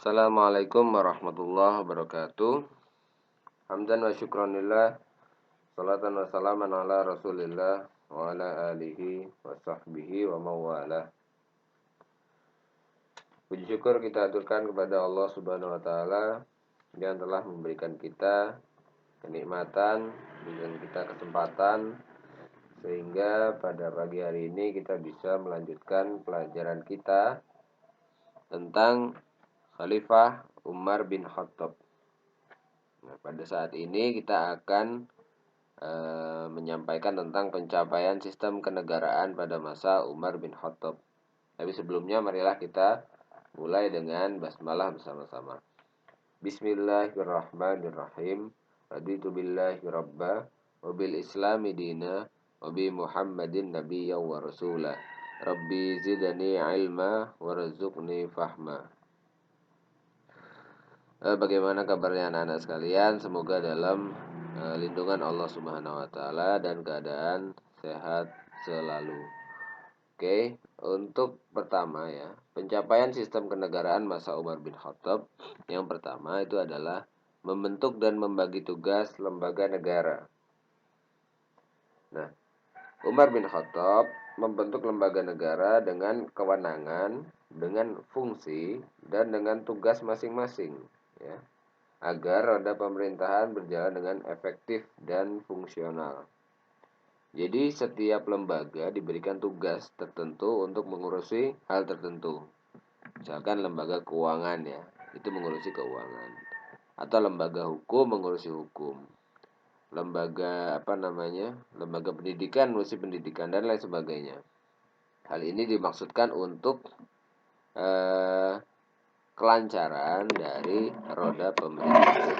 Assalamualaikum warahmatullahi wabarakatuh. Hamdan wa syukranillah. Salatan wa salaman ala rasulillah wa ala alihi wa sahbihi wa mawalah. Puji syukur kita aturkan kepada Allah subhanahu wa ta'ala yang telah memberikan kita kenikmatan, memberikan kita kesempatan sehingga pada pagi hari ini kita bisa melanjutkan pelajaran kita tentang Khalifah Umar bin Khattab. Nah, pada saat ini kita akan menyampaikan tentang pencapaian sistem kenegaraan pada masa Umar bin Khattab. Tapi sebelumnya marilah kita mulai dengan basmalah bersama-sama. Bismillahirrahmanirrahim. Raditu billahi rabba wa bil islami dina wa bi Muhammadin nabiyya wa rasulah. Rabbi zidani ilma warzuqni fahma. Bagaimana kabarnya anak-anak sekalian? Semoga dalam lindungan Allah Subhanahu wa taala dan keadaan sehat selalu. Oke, untuk pertama ya, pencapaian sistem kenegaraan masa Umar bin Khattab yang pertama itu adalah membentuk dan membagi tugas lembaga negara. Nah, Umar bin Khattab membentuk lembaga negara dengan kewenangan, dengan fungsi, dan dengan tugas masing-masing, ya, agar roda pemerintahan berjalan dengan efektif dan fungsional. Jadi setiap lembaga diberikan tugas tertentu untuk mengurusi hal tertentu. Misalkan lembaga keuangan ya, itu mengurusi keuangan. Atau lembaga hukum mengurusi hukum. Lembaga lembaga pendidikan mengurusi pendidikan dan lain sebagainya. Hal ini dimaksudkan untuk kelancaran dari roda pemerintahan.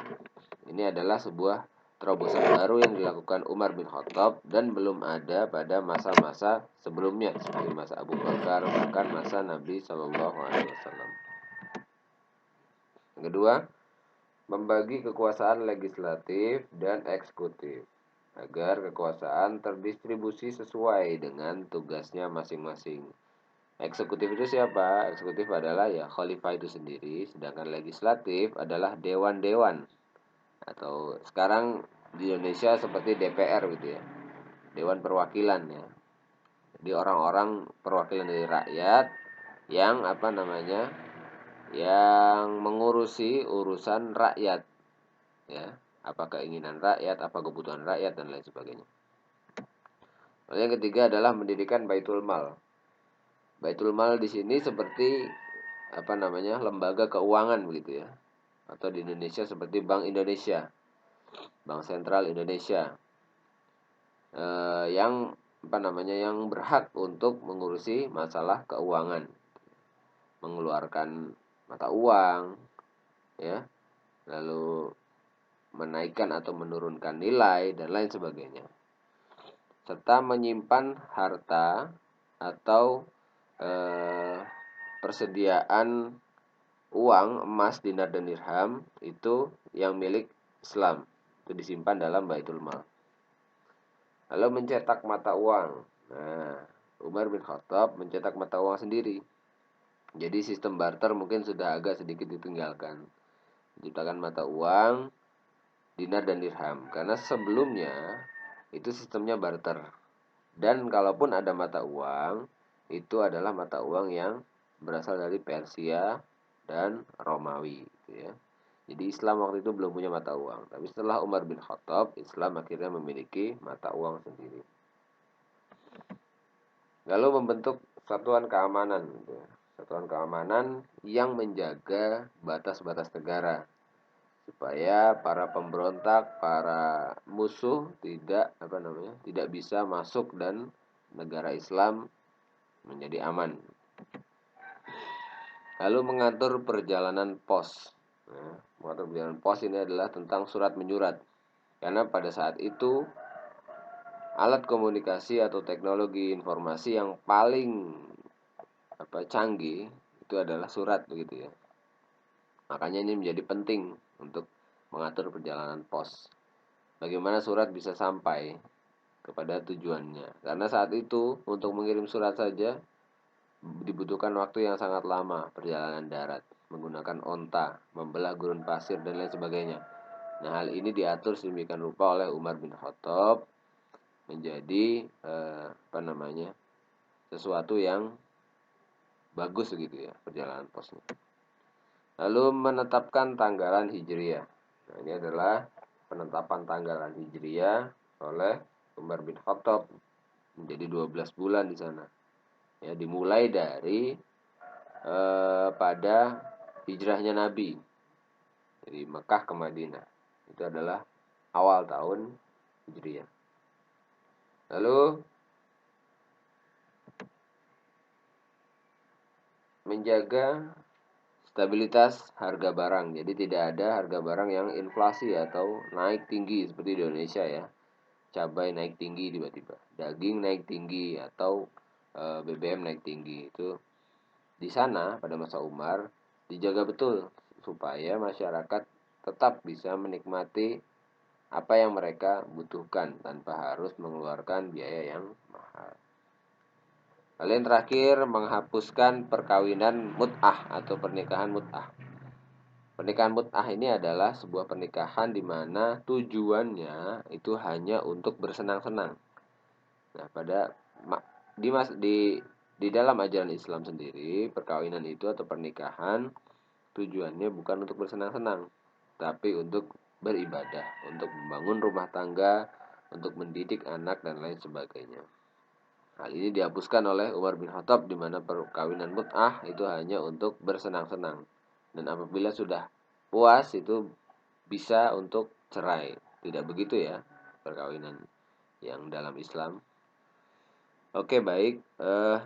Ini adalah sebuah terobosan baru yang dilakukan Umar bin Khattab dan belum ada pada masa-masa sebelumnya seperti masa Abu Bakar, bahkan masa Nabi Shallallahu Alaihi Wasallam. Yang kedua, membagi kekuasaan legislatif dan eksekutif agar kekuasaan terdistribusi sesuai dengan tugasnya masing-masing. Eksekutif itu siapa? Eksekutif adalah ya khalifah itu sendiri, sedangkan legislatif adalah dewan-dewan atau sekarang di Indonesia seperti DPR gitu ya, Dewan Perwakilan ya. Jadi orang-orang perwakilan dari rakyat yang yang mengurusi urusan rakyat ya, apa keinginan rakyat, apa kebutuhan rakyat dan lain sebagainya. Lalu yang ketiga adalah mendirikan Baitul Mal. Baitul Mal di sini seperti lembaga keuangan begitu ya, atau di Indonesia seperti Bank Indonesia, Bank Sentral Indonesia, yang yang berhak untuk mengurusi masalah keuangan, mengeluarkan mata uang, ya, lalu menaikkan atau menurunkan nilai dan lain sebagainya, serta menyimpan harta atau persediaan uang emas, dinar dan dirham itu yang milik Islam, itu disimpan dalam Baitul Mal. Lalu mencetak mata uang. Nah, Umar bin Khattab mencetak mata uang sendiri. Jadi sistem barter mungkin sudah agak sedikit ditinggalkan. Menciptakan mata uang, dinar dan dirham. Karena sebelumnya itu sistemnya barter. Dan kalaupun ada mata uang, itu adalah mata uang yang berasal dari Persia dan Romawi, gitu ya. Jadi Islam waktu itu belum punya mata uang. Tapi setelah Umar bin Khattab, Islam akhirnya memiliki mata uang sendiri. Lalu membentuk satuan keamanan, gitu ya. Satuan keamanan yang menjaga batas-batas negara supaya para pemberontak, para musuh tidak bisa masuk dan negara Islam menjadi aman. Lalu mengatur perjalanan pos. Nah, mengatur perjalanan pos ini adalah tentang surat menyurat. Karena pada saat itu alat komunikasi atau teknologi informasi yang paling canggih itu adalah surat begitu ya. Makanya ini menjadi penting untuk mengatur perjalanan pos. Bagaimana surat bisa sampai kepada tujuannya. Karena saat itu untuk mengirim surat saja dibutuhkan waktu yang sangat lama perjalanan darat, menggunakan onta, membelah gurun pasir, dan lain sebagainya. Nah, hal ini diatur sedemikian rupa oleh Umar bin Khattab menjadi sesuatu yang bagus gitu ya, perjalanan posnya. Lalu menetapkan tanggalan Hijriyah. Nah, ini adalah penetapan tanggalan Hijriyah oleh Umar bin Khattab menjadi 12 bulan di sana. Ya, dimulai dari pada hijrahnya Nabi dari Mekah ke Madinah. Itu adalah awal tahun Hijriyah. Lalu menjaga stabilitas harga barang. Jadi tidak ada harga barang yang inflasi atau naik tinggi seperti di Indonesia ya. Cabai naik tinggi tiba-tiba, daging naik tinggi atau BBM naik tinggi. Itu di sana pada masa Umar dijaga betul supaya masyarakat tetap bisa menikmati apa yang mereka butuhkan tanpa harus mengeluarkan biaya yang mahal. Lalu yang terakhir, menghapuskan perkawinan mut'ah atau pernikahan mut'ah. Pernikahan mut'ah ini adalah sebuah pernikahan di mana tujuannya itu hanya untuk bersenang-senang. Nah, di dalam ajaran Islam sendiri, perkawinan itu atau pernikahan tujuannya bukan untuk bersenang-senang, tapi untuk beribadah, untuk membangun rumah tangga, untuk mendidik anak dan lain sebagainya. Hal ini dihapuskan oleh Umar bin Khattab di mana perkawinan mut'ah itu hanya untuk bersenang-senang. Dan apabila sudah puas itu bisa untuk cerai. Tidak begitu ya perkawinan yang dalam Islam. Oke, baik.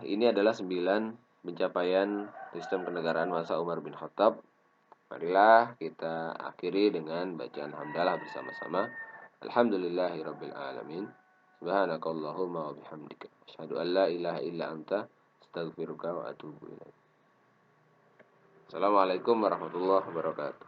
Ini adalah 9 pencapaian sistem kenegaraan masa Umar bin Khattab. Marilah kita akhiri dengan bacaan hamdalah bersama-sama. Alhamdulillahirabbil alamin. Subhanakallahumma wa bihamdika asyhadu an la ilaha illa anta astaghfiruka wa atubu ilaik. Assalamualaikum warahmatullahi wabarakatuh.